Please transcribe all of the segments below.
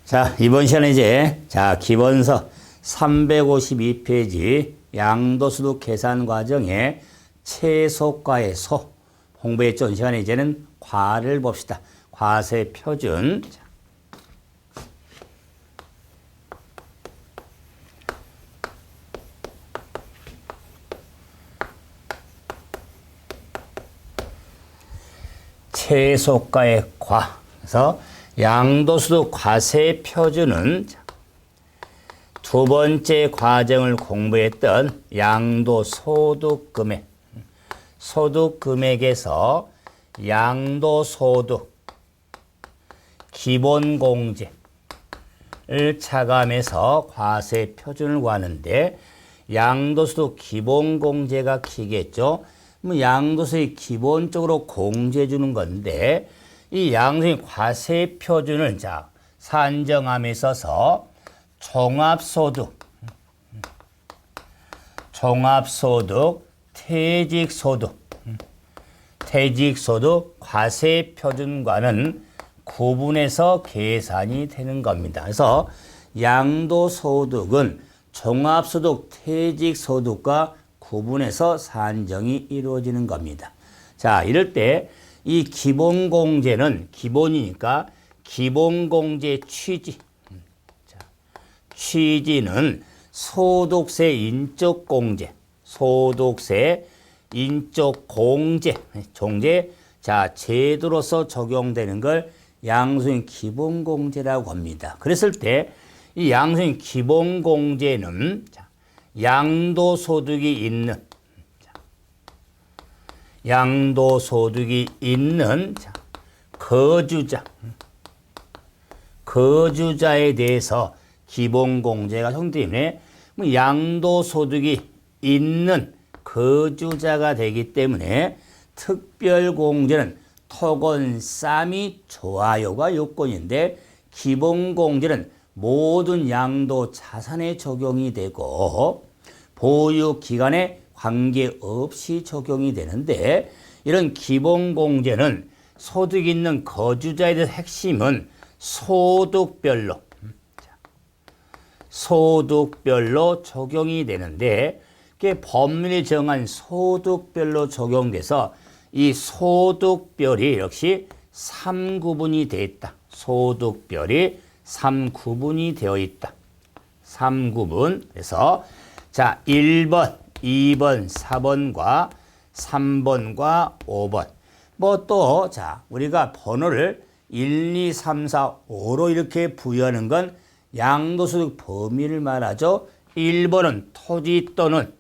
자, 이번 시간에 이제 기본서 352페이지 양도소득 계산 과정에 최소과의 소 공부했죠. 이 시간에 이제는 과를 봅시다. 과세 표준. 최소과의 과. 그래서 양도소득 과세 표준은 두 번째 과정을 공부했던 양도소득금액, 소득금액에서 양도소득 기본공제를 차감해서 과세 표준을 구하는데 양도소득 기본공제가 키겠죠. 양도소득이 기본적으로 공제해 주는 건데 이 양도소득 과세 표준을 산정함에 있어서 종합소득, 퇴직소득 과세 표준과는 구분해서 계산이 되는 겁니다. 그래서 양도소득은 종합소득, 퇴직소득과 구분해서 산정이 이루어지는 겁니다. 자, 이럴 때 이 기본공제는 기본이니까 기본공제 취지는 소득세 인적공제, 제도로서 적용되는 걸 양도소득 기본공제라고 합니다. 그랬을 때 이 양도소득 기본공제는 양도소득이 있는 거주자에 대해서 기본공제가 적용되기 때문에 양도소득이 있는 거주자가 되기 때문에 특별공제는 토건, 쌈이 좋아요가 요건인데 기본공제는 모든 양도 자산에 적용이 되고 보유기간에 관계없이 적용이 되는데 이런 기본공제는 소득 있는 거주자에 대해서 핵심은 소득별로 적용이 되는데 그게 법률이 정한 소득별로 적용돼서 이 소득별이 역시 3구분이 되어 있다. 소득별이 3구분이 되어 있다. 3구분. 그래서 1번, 2번, 4번과 3번과 5번. 또 우리가 번호를 1, 2, 3, 4, 5로 이렇게 부여하는 건 양도소득 범위를 말하죠. 1번은 토지 또는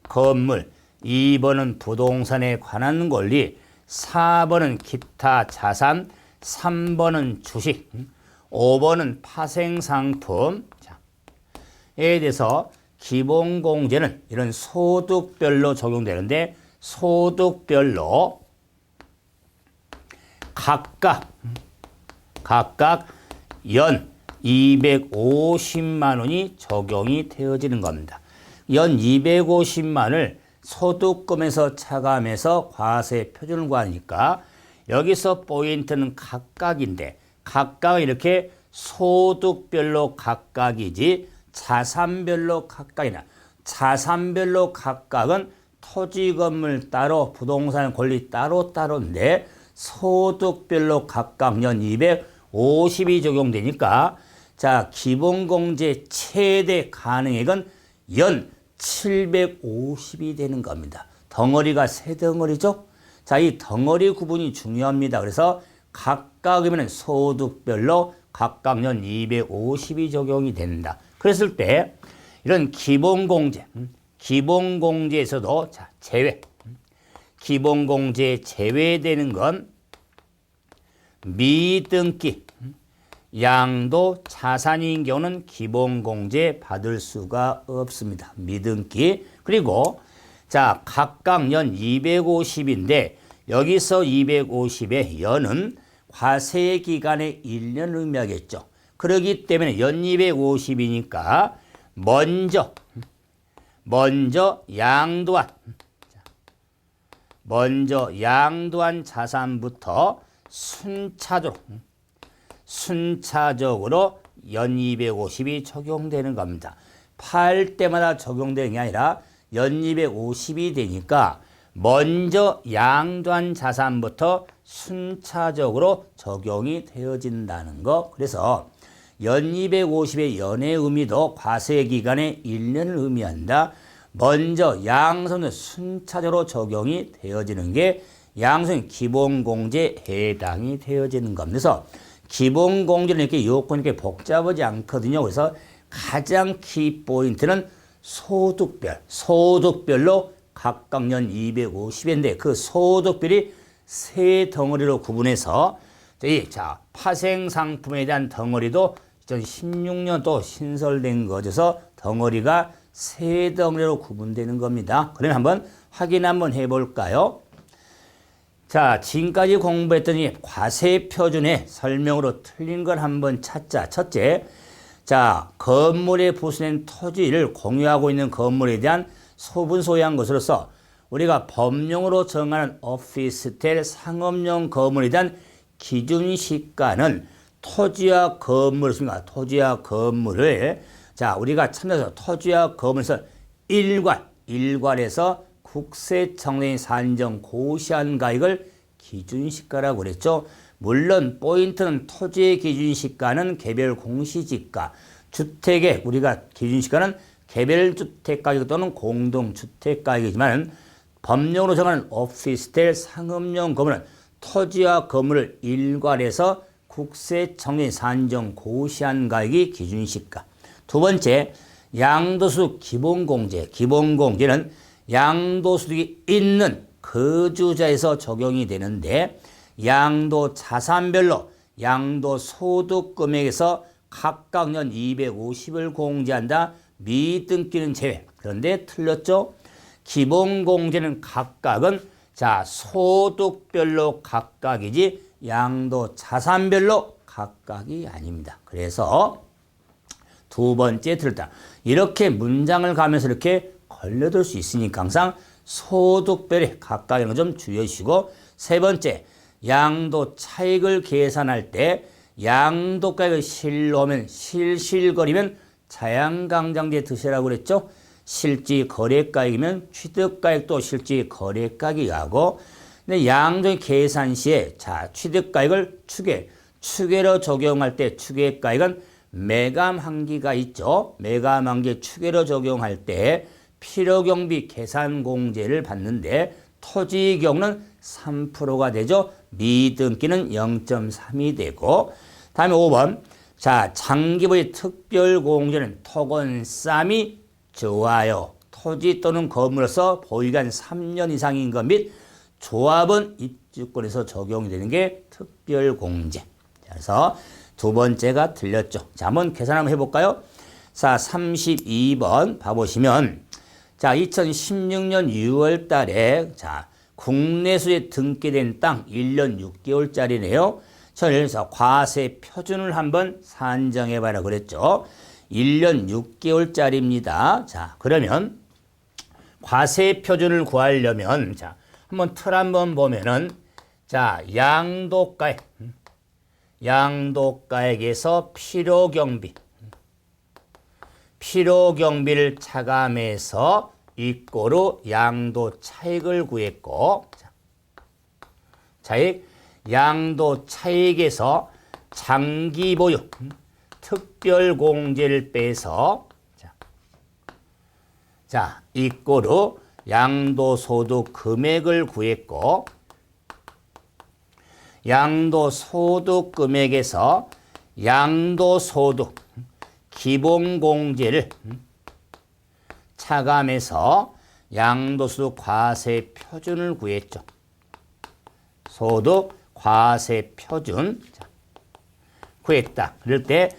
건물, 2번은 부동산에 관한 권리, 4번은 기타 자산, 3번은 주식, 5번은 파생상품에 대해서 기본공제는 이런 소득별로 적용되는데 소득별로 각각 연 250만 원이 적용이 되어지는 겁니다. 연 250만을 소득금에서 차감해서 과세 표준을 구하니까 여기서 포인트는 각각인데 각각은 이렇게 소득별로 각각이지 자산별로 각각이나 자산별로 각각은 토지 건물 따로 부동산 권리 따로인데 소득별로 각각 연 250이 적용되니까 기본공제 최대 가능액은 연 750이 되는 겁니다. 덩어리가 세 덩어리죠. 이 덩어리 구분이 중요합니다. 그래서 각각이면 소득별로 각각 연 250이 적용이 된다. 그랬을 때 이런 기본공제에서도 기본공제 제외되는 건 미등기 양도 자산인 경우는 기본공제 받을 수가 없습니다. 미등기. 그리고 각각 연 250인데 여기서 250의 연은 과세 기간의 1년을 의미하겠죠. 그렇기 때문에 연 250이니까 먼저 양도한 자산부터 순차적으로 연 250이 적용되는 겁니다. 팔 때마다 적용되는 게 아니라 연 250이 되니까 먼저 양도한 자산부터 순차적으로 적용이 되어진다는 거. 그래서 연 250의 연의 의미도 과세 기간의 1년을 의미한다. 먼저 양도는 순차적으로 적용이 되어지는 게 양도는 기본공제에 해당이 되어지는 겁니다. 그래서 기본공제는 이렇게 요건이 이렇게 복잡하지 않거든요. 그래서 가장 키포인트는 소득별로 각각 연 250인데 그 소득별이 세 덩어리로 구분해서 자, 파생상품에 대한 덩어리도 2016년 또 신설된 거져서 덩어리가 세 덩어리로 구분되는 겁니다. 그러면 한번 확인 한번 해볼까요? 자, 지금까지 공부했더니 과세 표준의 설명으로 틀린 걸 한번 찾자. 첫째, 자, 건물에 부수된 토지를 공유하고 있는 건물에 대한 소분 소유한 것으로서 우리가 법령으로 정하는 오피스텔 상업용 건물에 대한 기준 시가는 토지와 건물입니다. 토지와 건물을 자, 우리가 참여해서 토지와 건물에서 일괄에서 국세청량이 산정 고시한 가액을 기준시가라고 그랬죠. 물론 포인트는 토지의 기준시가는 개별 공시지가, 주택의 우리가 기준시가는 개별 주택가격 또는 공동주택가격이지만 법령으로 정하는 오피스텔 상업용 건물은 토지와 건물을 일괄해서 국세청량이 산정 고시한 가액이 기준시가. 두 번째, 양도소득 기본공제. 기본공제는 양도소득이 있는 거주자에서 적용이 되는데 양도 자산별로 양도소득 금액에서 각각 연 250을 공제한다. 미등기는 제외. 그런데 틀렸죠? 기본공제는 각각은 자, 소득별로 각각이지 양도 자산별로 각각이 아닙니다. 그래서 두 번째 틀렸다. 이렇게 문장을 가면서 이렇게 걸려들 수 있으니까 항상 소득별의 각각이라는 거 좀 주의하시고, 세 번째, 양도 차익을 계산할 때 양도가액을 실로 하면 실실거리면 자양강장제 드시라고 그랬죠. 실지 거래가액이면 취득가액도 실지 거래가액이 하고, 근데 양도의 계산 시에 자, 취득가액을 추계로 적용할 때 추계가액은 매감한기가 있죠. 매감한기 추계로 적용할 때 필요경비 계산공제를 받는데 토지의 경우는 3%가 되죠. 미등기는 0.3이 되고, 다음에 5번. 자, 장기부의 특별공제는 토건쌈이 좋아요. 토지 또는 건물로서 보유기간 3년 이상인 것 및 조합은 입주권에서 적용이 되는 게 특별공제. 그래서 두 번째가 틀렸죠. 자, 한번 계산 한번 해볼까요? 자, 32번 봐보시면, 자, 2016년 6월 달에, 자, 국내수에 등기된 땅 1년 6개월짜리네요. 그래서 과세 표준을 한번 산정해봐라 그랬죠. 1년 6개월짜리입니다. 자, 그러면 과세 표준을 구하려면, 자, 한번 틀 한번 보면은, 자, 양도가액에서 필요경비를 차감해서 이꼬로 양도 차익을 구했고, 양도 차익에서 장기 보유 특별공제를 빼서 자, 이꼬로 양도소득 금액을 구했고, 양도소득 금액에서 양도소득 기본공제를 차감해서 양도소득 과세 표준을 구했죠. 소득 과세 표준 구했다. 그럴 때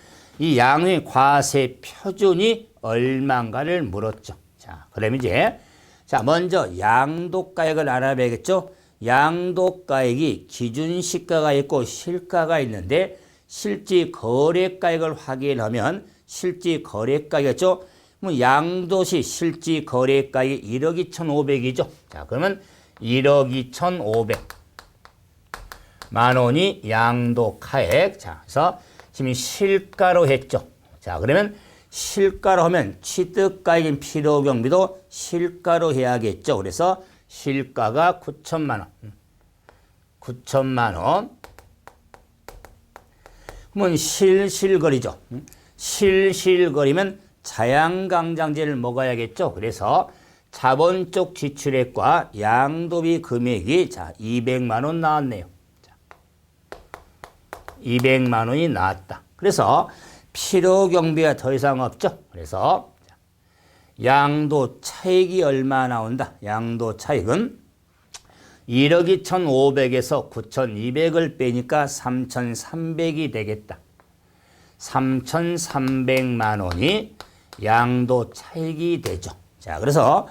이 양의 과세 표준이 얼마인가를 물었죠. 자, 그럼 이제 자, 먼저 양도가액을 알아봐야겠죠. 양도가액이 기준시가가 있고 실가가 있는데 실지 거래가액을 확인하면 실지 거래가액이죠. 그럼 양도시 실지 거래가액이 1억 2,500이죠. 자, 그러면 1억 2,500만 원이 양도가액. 자, 그래서 지금 실가로 했죠. 자, 그러면 실가로 하면 취득가액인 필요경비도 실가로 해야겠죠. 그래서 실가가 9천만 원. 9천만 원. 그러면 실실거리죠. 실실거리면 자양강장제를 먹어야겠죠. 그래서 자본적 지출액과 양도비 금액이 자 200만 원 나왔네요. 자, 200만 원이 나왔다. 그래서 필요경비가 더 이상 없죠. 그래서 양도 차익이 얼마 나온다. 양도 차익은 1억 2,500에서 9,200을 빼니까 3,300이 되겠다. 3,300만 원이 양도 차익이 되죠. 자, 그래서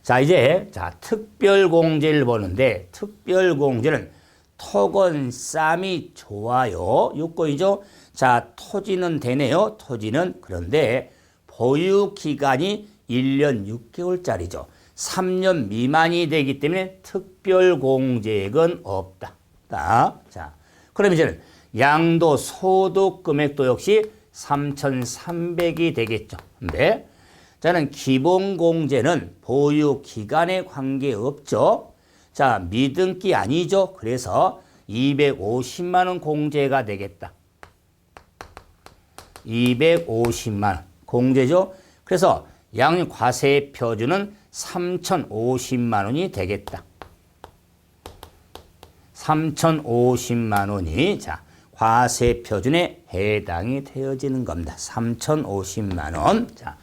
자 이제 자 특별공제를 보는데 특별공제는 토건 쌈이 좋아요. 요건이죠. 자, 토지는 되네요. 토지는. 그런데 보유기간이 1년 6개월짜리죠. 3년 미만이 되기 때문에 특별공제액은 없다. 자, 그럼 이제는 양도소득 금액도 역시 3,300이 되겠죠. 근데 저는 기본공제는 보유기간에 관계없죠. 자, 미등기 아니죠. 그래서 250만 원 공제가 되겠다. 250만 원 공제죠. 그래서 양과세 표준은 3,050만 원이 되겠다. 3,050만 원이 자 과세 표준에 해당이 되어지는 겁니다. 3,050만 원. 자,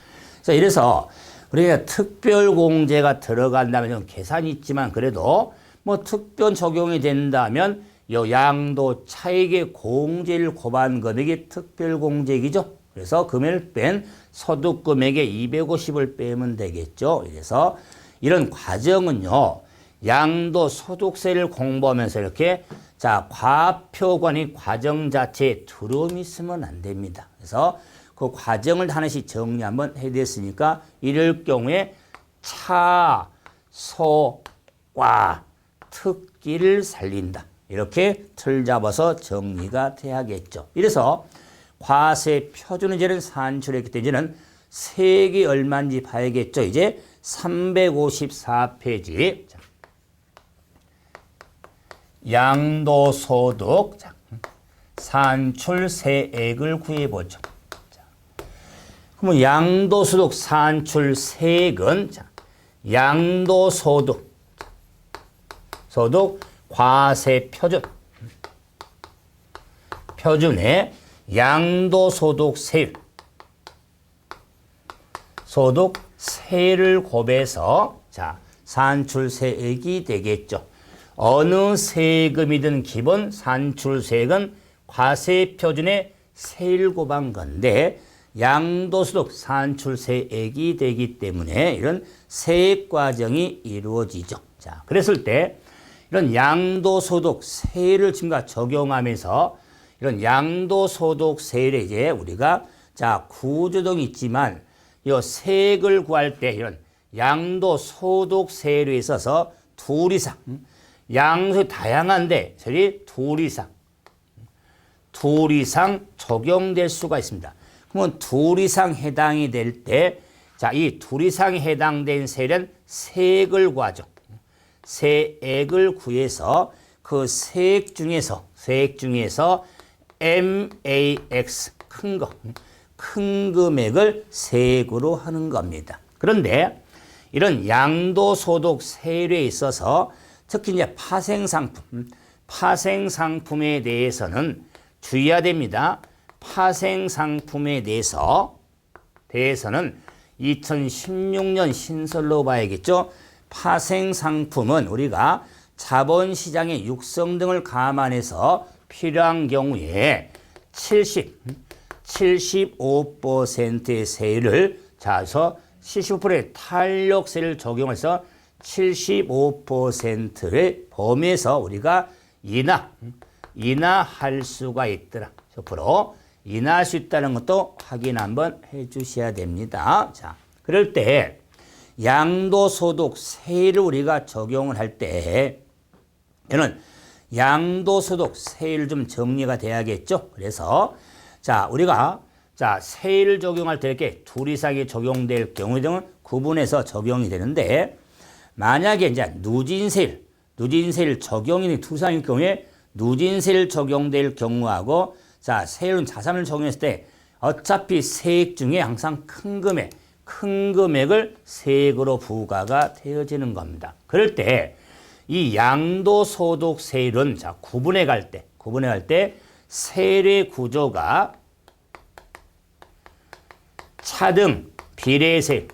이래서 우리가 특별공제가 들어간다면 좀 계산이 있지만 그래도 뭐 특별 적용이 된다면 요 양도 차익의 공제를 고반 금액이 특별공제이죠. 그래서 금액을 뺀 소득금액의 250을 빼면 되겠죠. 그래서 이런 과정은요. 양도소득세를 공부하면서 이렇게 자 과표관이 과정 자체에 두려움이 있으면 안 됩니다. 그래서 그 과정을 하나씩 정리 한번 해드렸으니까 이럴 경우에 차, 소, 과, 특기를 살린다. 이렇게 틀 잡아서 정리가 돼야겠죠. 이래서 과세 표준의제를 산출했기 때문에 이제는 세액이 얼마인지 봐야겠죠. 이제 354페이지 양도소득 산출세액을 구해보죠. 그러면 양도소득 산출세액은 양도소득 과세 표준에 양도소득세율 소득세를 곱해서 자 산출세액이 되겠죠. 어느 세금이든 기본 산출세액은 과세 표준에 세를 곱한 건데 양도소득 산출세액이 되기 때문에 이런 세액 과정이 이루어지죠. 자, 그랬을 때 이런 양도소득 세를 지금과 적용하면서 이런 양도소득세를 이제 우리가 자 구조등이 있지만 이 세액을 구할 때 이런 양도소득세로 있어서 둘 이상 양수 다양한데 저리 둘 이상 적용될 수가 있습니다. 그러면 둘 이상 해당이 될 때 자 이 둘 이상에 해당된 세는 세액을 구하죠. 세액을 구해서 그 세액 중에서 MAX 큰 금액을 세액으로 하는 겁니다. 그런데 이런 양도소득세율에 있어서 특히 이제 파생상품에 대해서는 주의해야 됩니다. 파생상품에 대해서는 2016년 신설로 봐야겠죠. 파생상품은 우리가 자본시장의 육성 등을 감안해서 필요한 경우에 75%의 세율을 자서 75%의 탄력세를 적용해서 75%를 범위에서 우리가 인하할 수가 있더라. 10% 인하할 수 있다는 것도 확인 한번 해 주셔야 됩니다. 자, 그럴 때 양도소득세를 우리가 적용을 할 때 이는 양도소득세율 좀 정리가 돼야겠죠. 그래서 자, 우리가 자, 세율 적용할 때 이렇게 둘 이상이 적용될 경우 등은 구분해서 적용이 되는데 만약에 이제 누진세율 적용이 두 이상일 경우에 누진세율 적용될 경우하고 자, 세율은 자산을 적용했을 때 어차피 세액 중에 항상 큰 금액을 세액으로 부과가 되어지는 겁니다. 그럴 때 이 양도소득세율은 자, 구분해 갈 때 세율의 구조가 차등 비례세율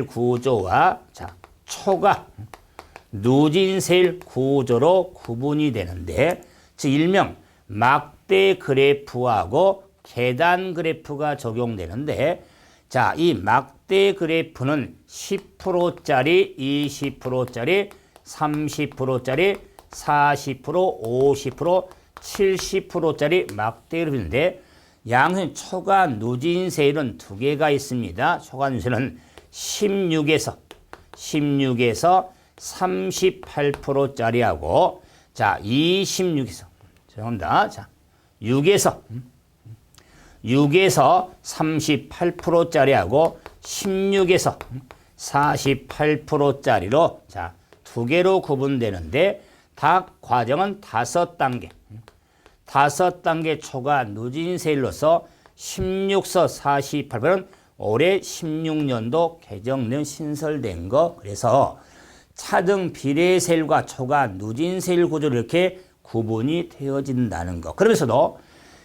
구조와 자, 초과 누진세율 구조로 구분이 되는데 즉 일명 막대 그래프하고 계단 그래프가 적용되는데 자, 이 막대 그래프는 10%짜리, 20%짜리, 30%짜리, 40%, 50%, 70%짜리 막대 그래프인데 양은 초과 누진세율은 두 개가 있습니다. 초과 누진세율은 16에서 38%짜리하고 자, 26에서 죄송합니다. 자, 6에서 38%짜리하고 16에서 48%짜리로 자, 두 개로 구분되는데 각 과정은 5단계. 5단계 초과 누진세율로서 16서 48%는 올해 16년도 개정된 신설된 거. 그래서 차등 비례세율과 초과 누진세율 구조로 이렇게 구분이 되어진다는 거. 그러면서도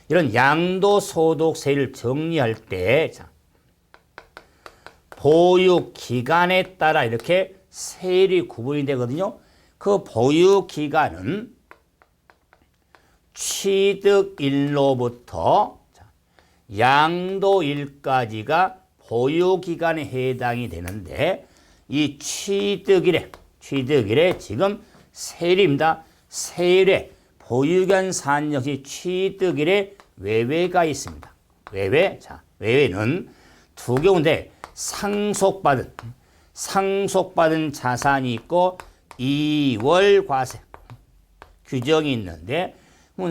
이런 양도소득세율을 정리할 때 자, 보유기간에 따라 이렇게 세율이 구분이 되거든요. 그 보유기간은 취득일로부터 양도일까지가 보유기간에 해당이 되는데 이 취득일에 지금 세율입니다. 세율에 보유기간 산 역시 취득일에 외외가 있습니다. 외외는 두 경우인데 상속받은 자산이 있고 2월 과세 규정이 있는데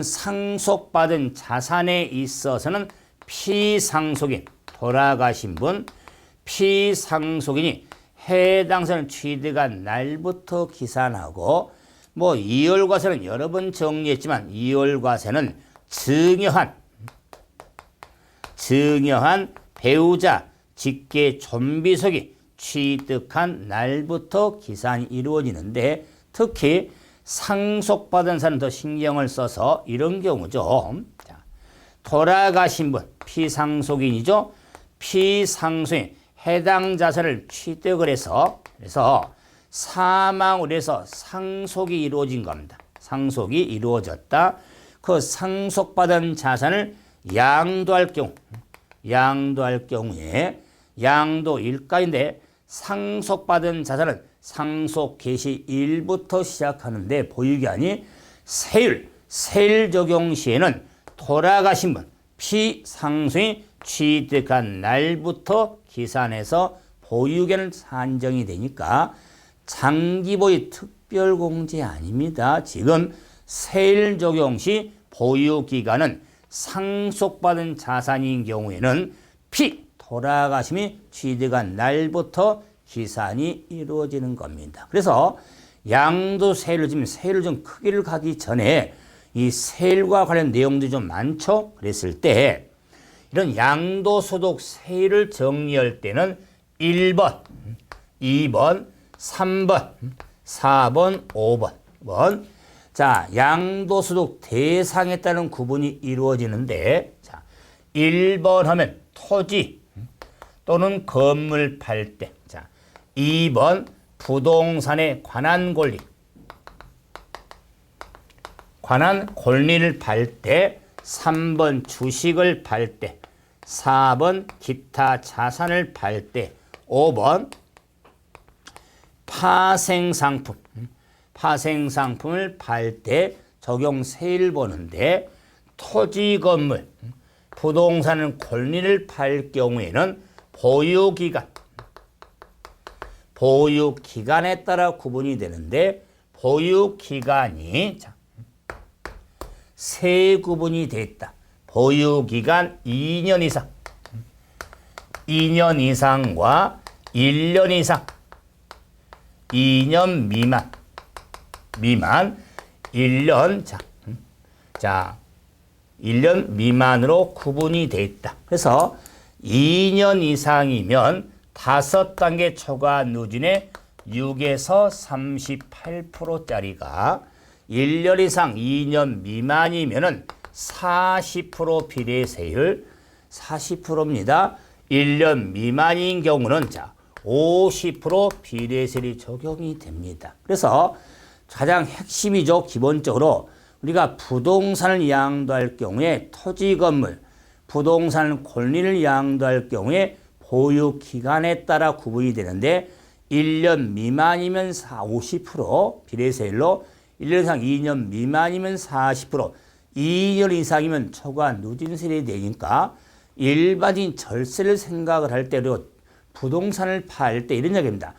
상속받은 자산에 있어서는 피상속인 돌아가신 분 피상속인이 해당 사는 취득한 날부터 기산하고 2월 과세는 여러 번 정리했지만 2월 과세는 증여한 배우자 직계 존비속이 취득한 날부터 기산이 이루어지는데 특히 상속받은 사람은 더 신경을 써서 이런 경우죠. 자, 돌아가신 분 피상속인이죠. 피상속인 해당 자산을 취득을 해서 사망으로 해서 상속이 이루어진 겁니다. 상속이 이루어졌다. 그 상속받은 자산을 양도할 경우에 양도일가인데 상속받은 자산은 상속 개시 일부터 시작하는데 보유기간이 세율 적용 시에는 돌아가신 분 피상속인이 취득한 날부터 기산해서 보유기간은 산정이 되니까 장기보유 특별공제 아닙니다. 지금 세율 적용 시 보유기간은 상속받은 자산인 경우에는 돌아가심이 취득한 날부터 기산이 이루어지는 겁니다. 그래서 양도세율을 지금 세율을 좀 크기를 가기 전에 이 세율과 관련 내용들이 좀 많죠. 그랬을 때 이런 양도소득 세율을 정리할 때는 1번, 2번, 3번, 4번, 5번. 자, 양도소득 대상에 따른 구분이 이루어지는데 자, 1번 하면 토지 또는 건물 팔 때. 자, 2번 부동산에 관한 권리를 팔 때. 3번 주식을 팔 때. 4번 기타 자산을 팔 때. 5번 파생상품을 팔 때 적용 세율 보는데 토지 건물 부동산은 권리를 팔 경우에는 보유기간에 따라 구분이 되는데 보유기간이 세 구분이 됐다. 보유기간 2년 이상, 2년 이상과 1년 이상, 2년 미만, 1년, 자, 1년 미만으로 구분이 돼 있다. 그래서 2년 이상이면 5단계 초과 누진의 6에서 38%짜리가 1년 이상 2년 미만이면은 40% 비례세율 40%입니다. 1년 미만인 경우는 자, 50% 비례세율이 적용이 됩니다. 그래서 가장 핵심이죠. 기본적으로 우리가 부동산을 양도할 경우에 토지 건물, 부동산 권리를 양도할 경우에 보유 기간에 따라 구분이 되는데 1년 미만이면 50% 비례세율로 1년 이상 2년 미만이면 40%, 2년 이상이면 초과 누진세율이 되니까 일반인 절세를 생각을 할 때도 부동산을 팔 때 이런 얘기입니다.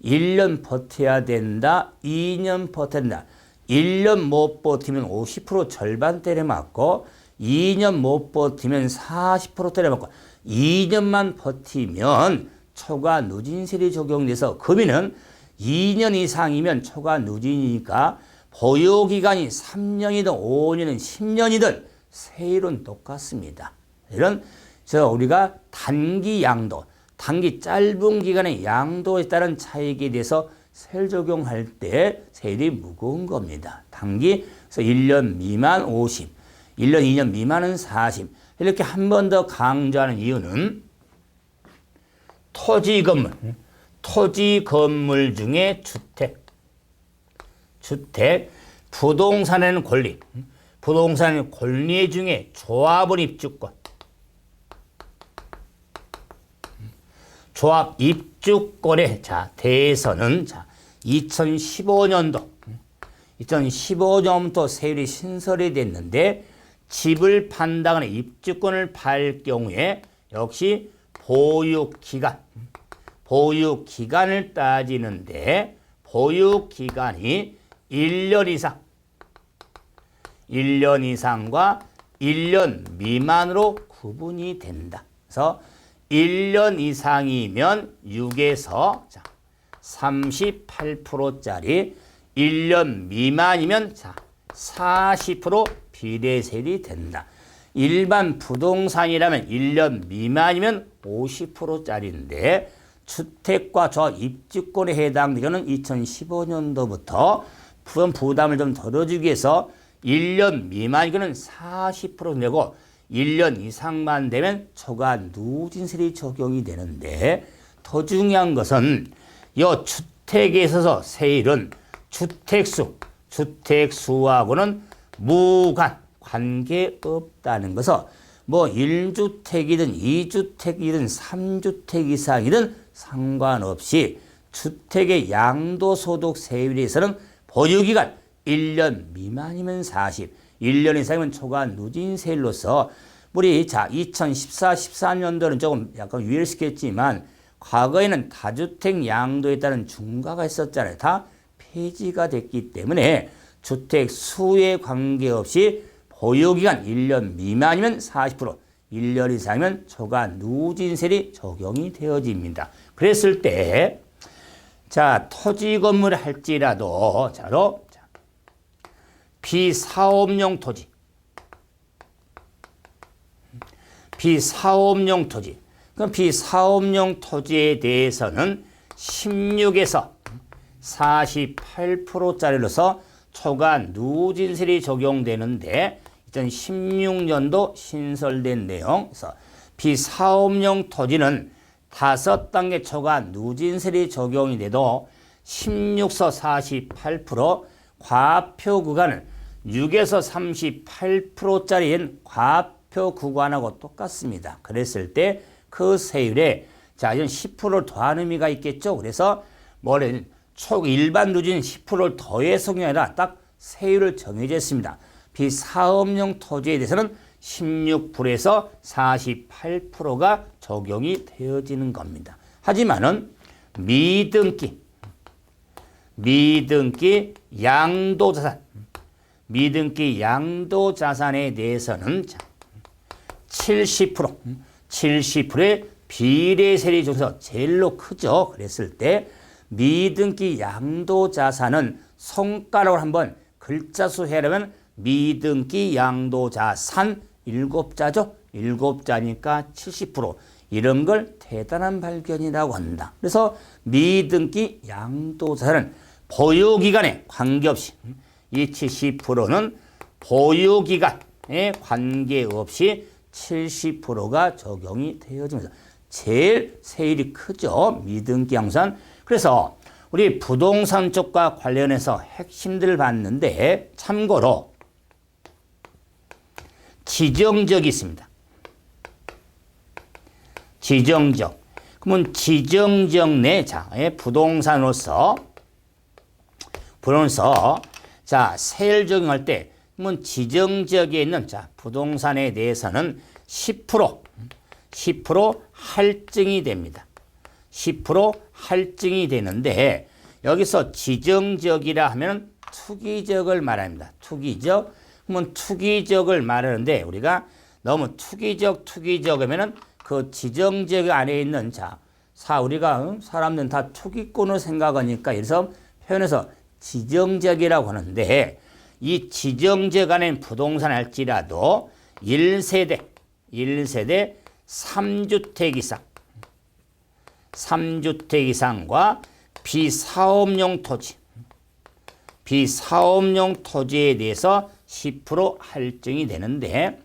1년 버텨야 된다. 2년 버텨야 된다. 1년 못 버티면 50% 절반 때려 맞고 2년 못 버티면 40% 때려 맞고 2년만 버티면 초과 누진세율이 적용돼서 금리는 2년 이상이면 초과 누진이니까 보유기간이 3년이든 5년이든 10년이든 세율은 똑같습니다. 이런 우리가 단기 양도, 단기 짧은 기간의 양도에 따른 차익에 대해서 세율 적용할 때 세율이 무거운 겁니다. 단기, 그래서 1년 미만 50, 1년, 2년 미만은 40. 이렇게 한 번 더 강조하는 이유는 토지 건물 중에 주택, 부동산에는 권리, 부동산 권리 중에 조합원 입주권, 조합 입주권에 대해서는 2015년부터 세율이 신설이 됐는데 집을 판다거나 입주권을 팔 경우에 역시 보유기간을 따지는데 보유기간이 1년 이상과 1년 미만으로 구분이 된다. 그래서 1년 이상이면 6에서 38%짜리, 1년 미만이면 40% 비례세율이 된다. 일반 부동산이라면 1년 미만이면 50%짜리인데 주택과 조합 입주권에 해당되는 2015년도부터 부담을 좀 덜어주기 위해서 1년 미만이면 40% 내고 1년 이상만 되면 초과 누진세율이 적용이 되는데 더 중요한 것은 이 주택에 있어서 세율은 주택수하고는 무관, 관계없다는 것은 뭐 1주택이든 2주택이든 3주택 이상이든 상관없이 주택의 양도소득 세율에서는 보유기간 1년 미만이면 40, 1년 이상이면 초과 누진세율로서 우리 2014-13년도는 조금 약간 유예시켰지만 과거에는 다주택 양도에 따른 중과가 있었잖아요. 다 폐지가 됐기 때문에 주택 수에 관계없이 보유기간 1년 미만이면 40%, 1년 이상이면 초과 누진세율이 적용이 되어집니다. 그랬을 때 토지 건물을 할지라도 비사업용 토지, 그럼 비사업용 토지에 대해서는 16에서 48%짜리로서 초과 누진세율이 적용되는데 2016년도 신설된 내용, 그래서 비사업용 토지는 5단계 초과 누진세율이 적용이 돼도 16서 48%, 과표 구간은 6에서 38%짜리인 과표 구간하고 똑같습니다. 그랬을 때 그 세율에 이건 10%를 더한 의미가 있겠죠. 그래서 일반 누진 10%를 더해서 아니라 딱 세율을 정해졌습니다. 비사업용 토지에 대해서는 16%에서 48%가 적용이 되어지는 겁니다. 하지만은 미등기 양도자산에 대해서는 70%, 70%의 비례세율 중에서 제일로 크죠. 그랬을 때 미등기 양도자산은 손가락으로 한번 글자 수 해라면 미등기 양도자산 7자죠. 7자니까 70%. 이런 걸 대단한 발견이라고 한다. 그래서 미등기 양도자산은 보유기간에 관계없이 이 70%는 보유기간에 관계없이 70%가 적용이 되어집니다. 제일 세율이 크죠. 미등기 양도자산. 그래서 우리 부동산 쪽과 관련해서 핵심들을 봤는데 참고로 지정적이 있습니다. 지정적. 그러면 지정적 내자의 부동산으로서 자, 세율 적용할 때 그러면 지정적에 있는 자, 부동산에 대해서는 10% 할증이 됩니다. 10% 할증이 되는데 여기서 지정적이라 하면 투기적을 말합니다. 투기적. 그러면 투기적을 말하는데 우리가 너무 투기적 하면은 그 지정적 안에 있는 자, 우리가 사람들은 다 투기꾼을 생각하니까 그래서 표현해서 지정적이라고 하는데 이 지정적 안에 부동산 할지라도 1세대 3주택 이상과 비사업용 토지에 대해서 10% 할증이 되는데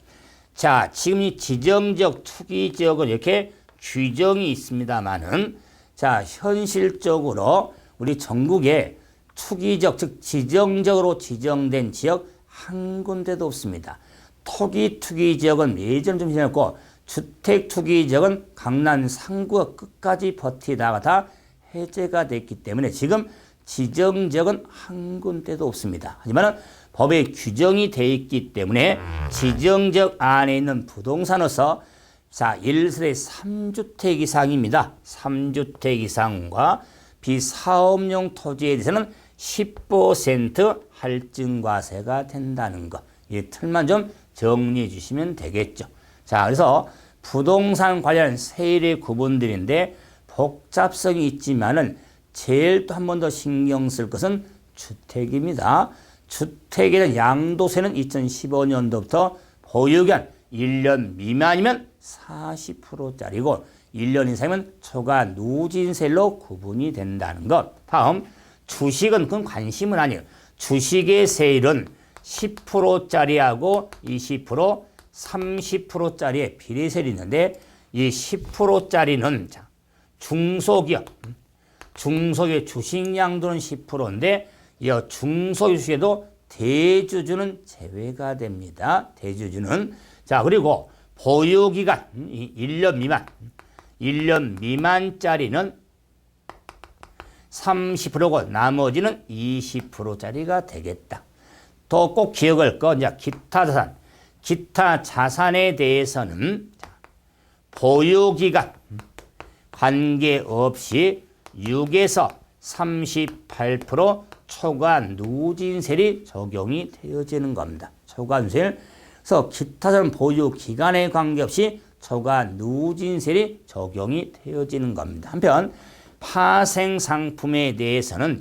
자, 지금 이 지정적, 투기적은 이렇게 규정이 있습니다만은 자, 현실적으로 우리 전국에 투기적, 즉 지정적으로 지정된 지역 한 군데도 없습니다. 토기 투기 지역은 예전 좀 지났고 주택 투기 지역은 강남 상구가 끝까지 버티다가 다 해제가 됐기 때문에 지금 지정적은 한 군데도 없습니다. 하지만 법에 규정이 되어 있기 때문에 지정적 안에 있는 부동산으로서 자, 1세대 3주택 이상입니다. 3주택 이상과 비사업용 토지에 대해서는 10% 할증과세가 된다는 것. 이 틀만 좀 정리해 주시면 되겠죠. 자, 그래서 부동산 관련 세율의 구분들인데 복잡성이 있지만은 제일 또 한 번 더 신경 쓸 것은 주택입니다. 주택에 대한 양도세는 2015년도부터 보유기간 1년 미만이면 40%짜리고 1년 이상이면 초과 누진세로 구분이 된다는 것. 다음 주식은 그건 관심은 아니에요. 주식의 세율은 10%짜리하고 20%, 30%짜리의 비례세율이 있는데 이 10%짜리는 중소기업 주식 양도는 10%인데 이 중소기업 주식에도 대주주는 제외가 됩니다. 대주주는. 자, 그리고 보유기간 1년 미만짜리는 30%고 나머지는 20%짜리가 되겠다. 또 꼭 기억할 거 이제 기타 자산에 대해서는 보유기간 관계없이 6에서 38% 초과 누진세율이 적용이 되어지는 겁니다. 초과 누진세율. 그래서 기타 자산 보유 기간에 관계없이 초과 누진세율이 적용이 되어지는 겁니다. 한편 파생 상품에 대해서는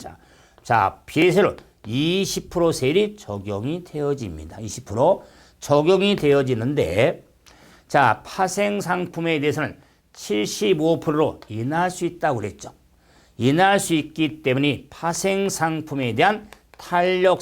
비례세율 20% 세율이 적용이 되어집니다. 20% 적용이 되어지는데 자, 파생 상품에 대해서는 75%로 인하할 수 있다고 그랬죠. 인하할 수 있기 때문에 파생 상품에 대한 탄력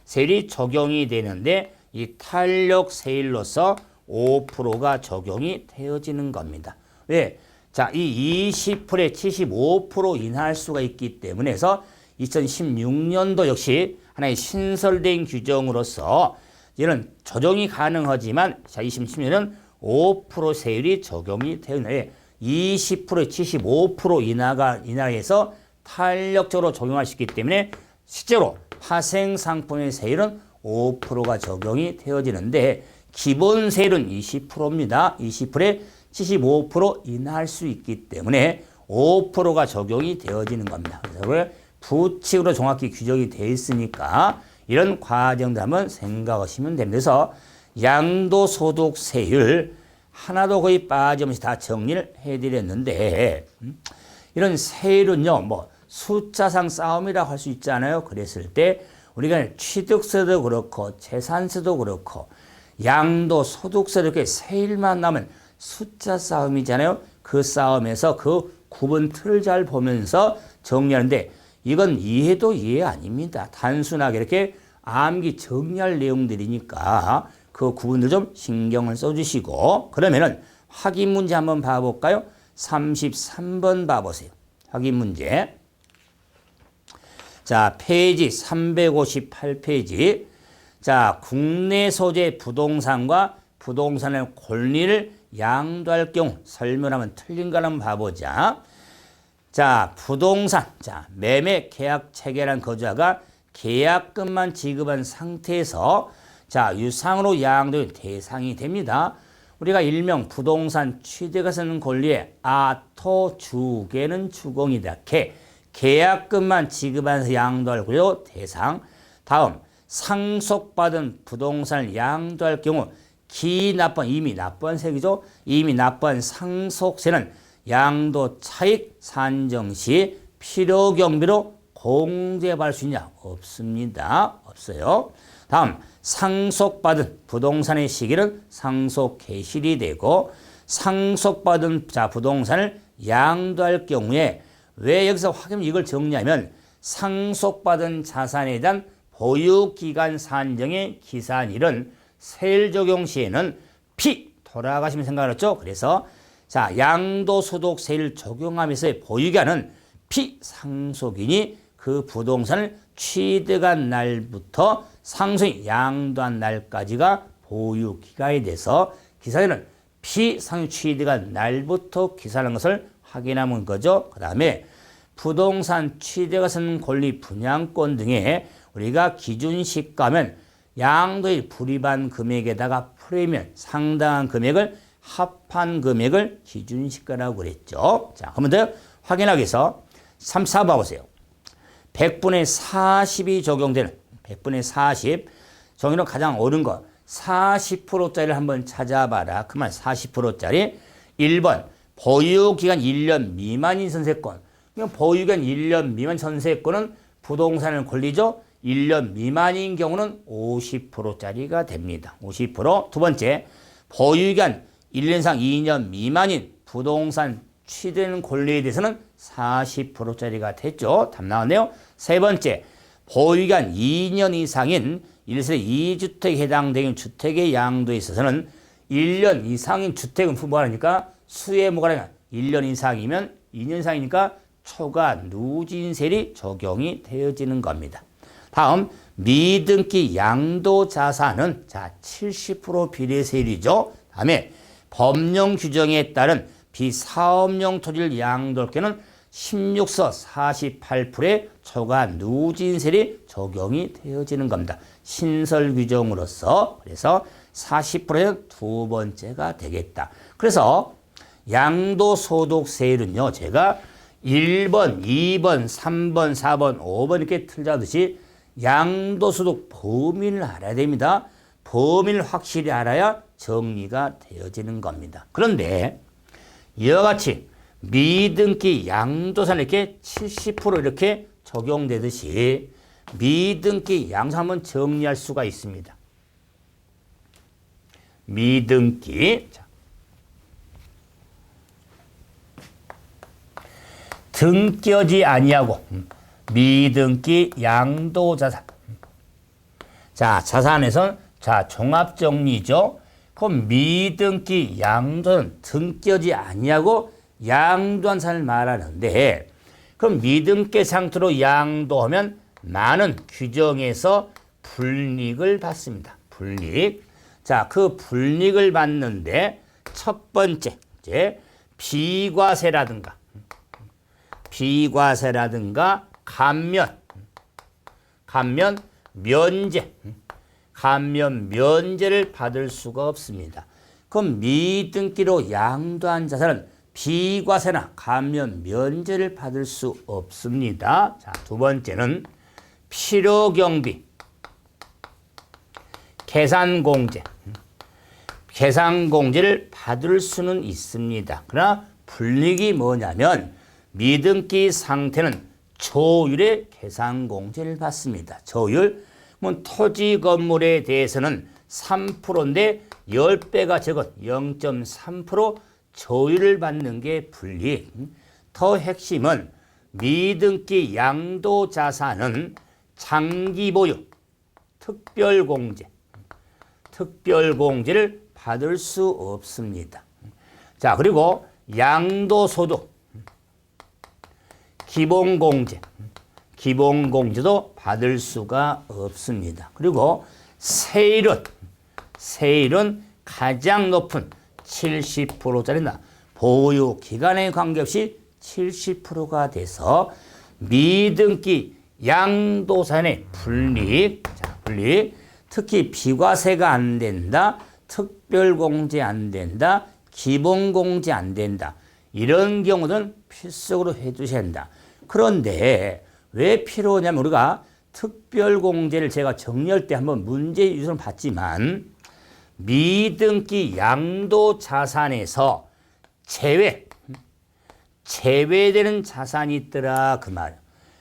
세율이 적용이 되는데 이 탄력 세율로서 5%가 적용이 되어지는 겁니다. 왜? 자, 이 20%에 75% 인하할 수가 있기 때문에 해서 2016년도 역시 하나의 신설된 규정으로서 이는 조정이 가능하지만 자, 2010년은 5% 세율이 적용이 되는데 20%에 75% 인하해서 탄력적으로 적용할 수 있기 때문에 실제로 파생 상품의 세율은 5%가 적용이 되어지는데 기본 세율은 20%입니다. 20%에 75% 인하할 수 있기 때문에 5%가 적용이 되어지는 겁니다. 그래서 부칙으로 정확히 규정이 되어 있으니까 이런 과정들 한번 생각하시면 됩니다. 그래서 양도소득세율 하나도 거의 빠짐없이 다 정리를 해드렸는데 이런 세율은요, 뭐 숫자상 싸움이라고 할 수 있잖아요. 그랬을 때 우리가 취득세도 그렇고 재산세도 그렇고 양도소득세도 이렇게 세율만 나면 숫자 싸움이잖아요. 그 싸움에서 그 구분 틀을 잘 보면서 정리하는데 이건 이해도 이해 아닙니다. 단순하게 이렇게 암기 정리할 내용들이니까 그 구분들 좀 신경을 써주시고 그러면은 확인 문제 한번 봐볼까요? 33번 봐보세요. 확인 문제. 자, 페이지 358페이지. 자, 국내 소재 부동산과 부동산의 권리를 양도할 경우 설명하면 틀린가 한번 봐보자. 자, 부동산. 자, 매매 계약 체결한 거주자가 계약금만 지급한 상태에서 자, 유상으로 양도의 대상이 됩니다. 우리가 일명 부동산 취득에 쓰는 권리의 아토 주계는 주공이다. 계약금만 지급한 양도할 권리 대상. 다음 상속받은 부동산을 양도할 경우 기납부한 이미 납부한 세액이죠. 이미 납부한 상속세는 양도 차익 산정 시 필요 경비로 공제받을 수 있냐? 없습니다. 없어요. 다음 상속받은 부동산의 시기는 상속 개시일이 되고 상속받은 자 부동산을 양도할 경우에 왜 여기서 확인 이걸 정리하면 상속받은 자산에 대한 보유기간 산정의 기산일은 세율 적용 시에는 돌아가시면 생각하셨죠? 그래서 자 양도소득세율 적용하면서의 보유기간은 상속인이 그 부동산을 취득한 날부터 상속이 양도한 날까지가 보유기간이 돼서 기산일은 상속 취득한 날부터 기산한 것을 확인하는 거죠. 그 다음에 부동산 취득에 쓰는 권리 분양권 등에 우리가 기준시가면 양도의 불입한 금액에다가 프리미엄 상당한 금액을 합한 금액을 기준시가라고 그랬죠. 자, 한번 더 확인하기 위해서 34번 봐보세요. 100분의 40이 적용되는 100분의 40 정의는 가장 옳은 거 40%짜리를 한번 찾아봐라. 그만 40%짜리 1번 보유기간 1년 미만인 전세권. 보유기간 1년 미만 전세권은 부동산을 권리죠. 1년 미만인 경우는 50%짜리가 됩니다. 50%. 두 번째, 보유기간 1년 이상 2년 미만인 부동산 취득 권리에 대해서는 40%짜리가 됐죠. 답 나왔네요. 세 번째, 보유기간 2년 이상인 1세대 2주택에 해당되는 주택의 양도에 있어서는 1년 이상인 주택은 뭐하니까 수의 뭐가 1년 이상이면 2년 이상이니까 초과 누진세율이 적용이 되어지는 겁니다. 다음 미등기 양도자산은 자 70% 비례세율이죠. 다음에 법령 규정에 따른 비사업용 토지를 양도할 경우는 16서 48%의 초과 누진세율이 적용이 되어지는 겁니다. 신설 규정으로서 그래서 40%는 두 번째가 되겠다. 그래서 양도소득세율은요. 제가 1번, 2번, 3번, 4번, 5번 이렇게 틀자듯이 양도소득 범위를 알아야 됩니다. 범위를 확실히 알아야 정리가 되어지는 겁니다. 그런데 이와 같이 미등기 양도산 이렇게 70% 이렇게 적용되듯이 미등기 양도산 한번 정리할 수가 있습니다. 미등기 등기하지 아니하고 미등기 양도자산. 자, 자산에선 자 종합정리죠. 그럼 미등기 양도는 등기하지 아니하고 양도한 산을 말하는데 그럼 미등기 상태로 양도하면 많은 규정에서 불이익을 받습니다. 불이익. 자, 그 불이익을 받는데 첫 번째 이제 비과세라든가 감면, 면제, 면제를 받을 수가 없습니다. 그럼 미등기로 양도한 자산은 비과세나 감면, 면제를 받을 수 없습니다. 자, 두 번째는 필요경비, 계산공제. 계상공제를 받을 수는 있습니다. 그러나 불이익이 뭐냐면 미등기 상태는 조율의 계상공제를 받습니다. 조율, 뭐 토지 건물에 대해서는 3%인데 10배가 적은 0.3% 조율을 받는 게 불이익. 더 핵심은 미등기 양도자산은 장기보유, 특별공제를 받을 수 없습니다. 자, 그리고 양도소득, 기본공제도 받을 수가 없습니다. 그리고 세율은 가장 높은 70%짜리나 보유 기간에 관계없이 70%가 돼서 미등기 양도산의 불이익, 특히 비과세가 안 된다, 특별공제 안 된다, 기본공제 안 된다. 이런 경우는 필수적으로 해두셔야 한다. 그런데 왜 필요하냐면 우리가 특별공제를 제가 정리할 때 한번 문제 유선을 봤지만 미등기 양도자산에서 제외되는 자산이 있더라 그 말.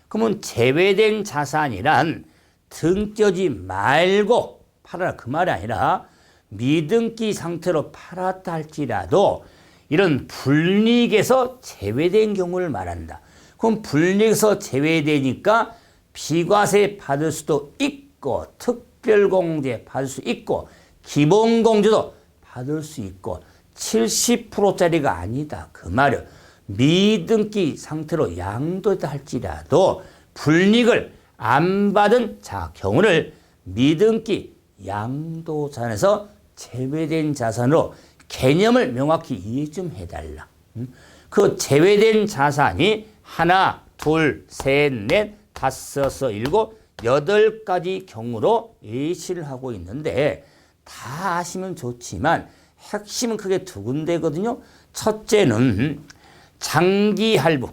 그러면 제외된 자산이란 등기하지 말고 팔아라 그 말이 아니라 미등기 상태로 팔았다 할지라도 이런 불이익에서 제외된 경우를 말한다. 그럼 불이익에서 제외되니까 비과세 받을 수도 있고 특별공제 받을 수 있고 기본공제도 받을 수 있고 70%짜리가 아니다 그 말이에요. 미등기 상태로 양도했다 할지라도 불이익을 안 받은 경우를 미등기 양도자산에서 제외된 자산으로 개념을 명확히 이해 좀 해달라. 그 제외된 자산이 하나, 둘, 셋, 넷, 다섯, 일곱, 8가지 경우로 예시를 하고 있는데 다 아시면 좋지만 핵심은 크게 두 군데거든요. 첫째는 장기할부,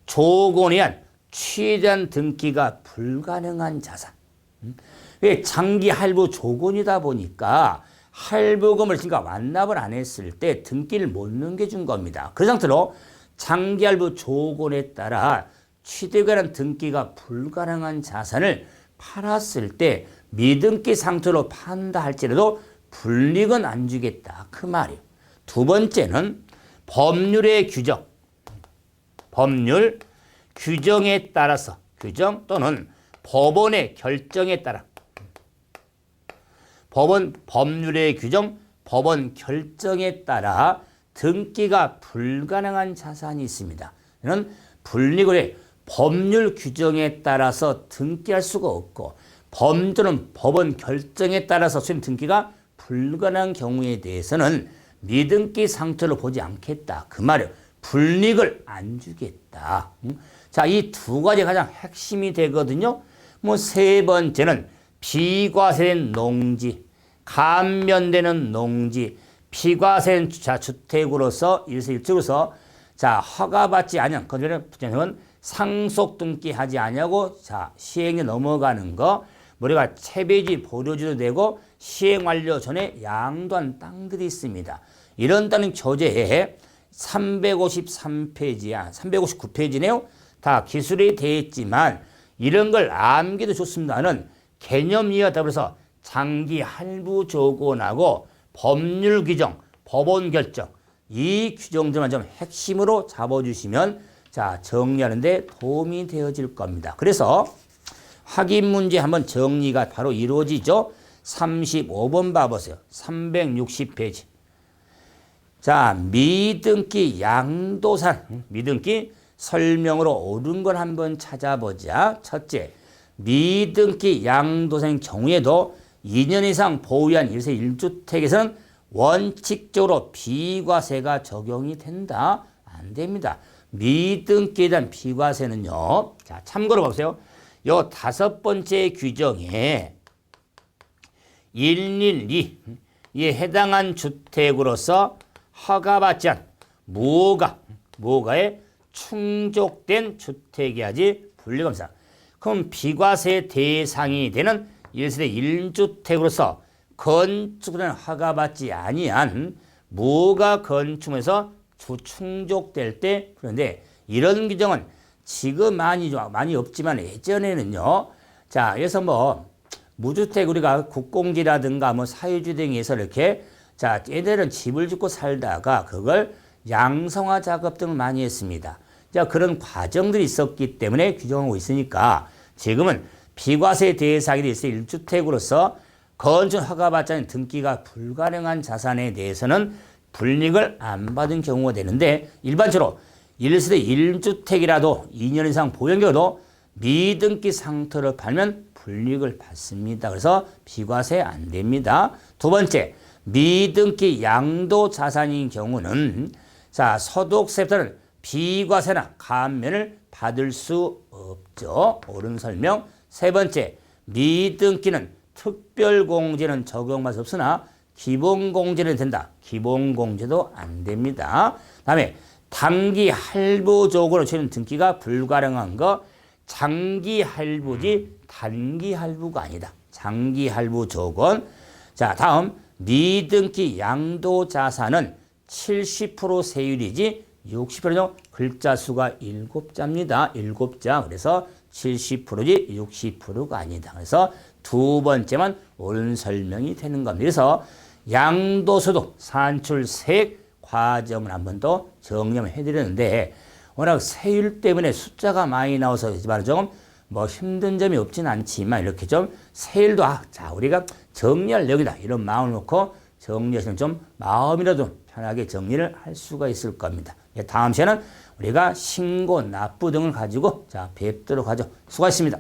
조건에 의한 최대한 등기가 불가능한 자산. 왜 장기할부 조건이다 보니까 할부금을 그러니까 완납을 안 했을 때 등기를 못 넘겨준 겁니다. 그 상태로 장기할부 조건에 따라 취득에 등기가 불가능한 자산을 팔았을 때 미등기 상태로 판다 할지라도 불이익은 안 주겠다 그 말이에요. 두 번째는 법률의 규정에 따라서 규정 또는 법원의 결정에 따라 법률의 규정, 법원 결정에 따라 등기가 불가능한 자산이 있습니다. 이는 불이익을 법률 규정에 따라서 등기할 수가 없고 또는 법원 결정에 따라서 수임 등기가 불가능한 경우에 대해서는 미등기 상태로 보지 않겠다. 그 말이에요. 불이익을 안 주겠다. 자, 이 두 가지 가장 핵심이 되거든요. 세 번째는 비과세된 농지, 감면되는 농지, 비과세된 주택으로서 일세일주로서 허가받지 아니한 그들은 상속 등기하지 아니하고 시행에 넘어가는 거, 우리가 채배지 보료지도 되고 시행 완료 전에 양도한 땅들이 있습니다. 이런 땅은 교재에 359페이지네요. 다 기술이 되어 있지만 이런 걸 암기도 좋습니다는 개념 이해가 더불어서 장기 할부 조건하고 법률 규정, 법원 결정 이 규정들만 좀 핵심으로 잡아주시면 정리하는데 도움이 되어질 겁니다. 그래서 확인 문제 한번 정리가 바로 이루어지죠. 35번 봐보세요. 360페이지. 미등기 양도산, 미등기 설명으로 옳은 걸 한번 찾아보자. 첫째, 미등기 양도산의 경우에도 2년 이상 보유한 1세 1주택에서는 원칙적으로 비과세가 적용이 된다? 안 됩니다. 미등기에 대한 비과세는요. 참고로 보세요. 요 5번째 규정에 112에 해당한 주택으로서 허가받지 않은 무허가에 충족된 주택이야지 분리검사. 그럼 비과세 대상이 되는 1세대 1주택으로서 건축은 허가받지 아니한 무가 건축에서 충족될 때, 그런데 이런 규정은 지금 많이 없지만 예전에는요. 자, 그래서 뭐 무주택 우리가 국공지라든가 뭐 사유지 등에서 이렇게 자, 얘들은 집을 짓고 살다가 그걸 양성화 작업 등을 많이 했습니다. 자, 그런 과정들이 있었기 때문에 규정하고 있으니까 지금은 비과세 대상이 돼서 1주택으로서 건축 허가받지 않은 등기가 불가능한 자산에 대해서는 불이익을 안 받은 경우가 되는데 일반적으로 1세대 1주택이라도 2년 이상 보유경우도 미등기 상태로 팔면 불이익을 받습니다. 그래서 비과세 안 됩니다. 두 번째, 미등기 양도 자산인 경우는 자, 소득세부터는 비과세나 감면을 받을 수 없죠. 옳은 설명. 세 번째, 미등기는 특별공제는 적용받을 수 없으나 기본공제는 된다. 기본공제도 안 됩니다. 다음에 단기 할부 조건으로 치는 등기가 불가능한 거 장기 할부지 단기 할부가 아니다. 장기 할부 조건. 자, 다음 미등기 양도 자산은 70% 세율이지 60%는 글자 수가 7자입니다. 7자. 그래서 70%지 60%가 아니다. 그래서 두 번째만 옳은 설명이 되는 겁니다. 그래서 양도소득 산출세액 과정을 한 번 더 정리해 드렸는데 워낙 세율 때문에 숫자가 많이 나와서 좀 뭐 힘든 점이 없진 않지만 이렇게 좀 세율도 자, 우리가 정리할 여기다 이런 마음을 놓고 정리하시면 좀 마음이라도 편하게 정리를 할 수가 있을 겁니다. 다음 시간은 우리가 신고, 납부 등을 가지고 자, 뵙도록 하죠. 수고하셨습니다.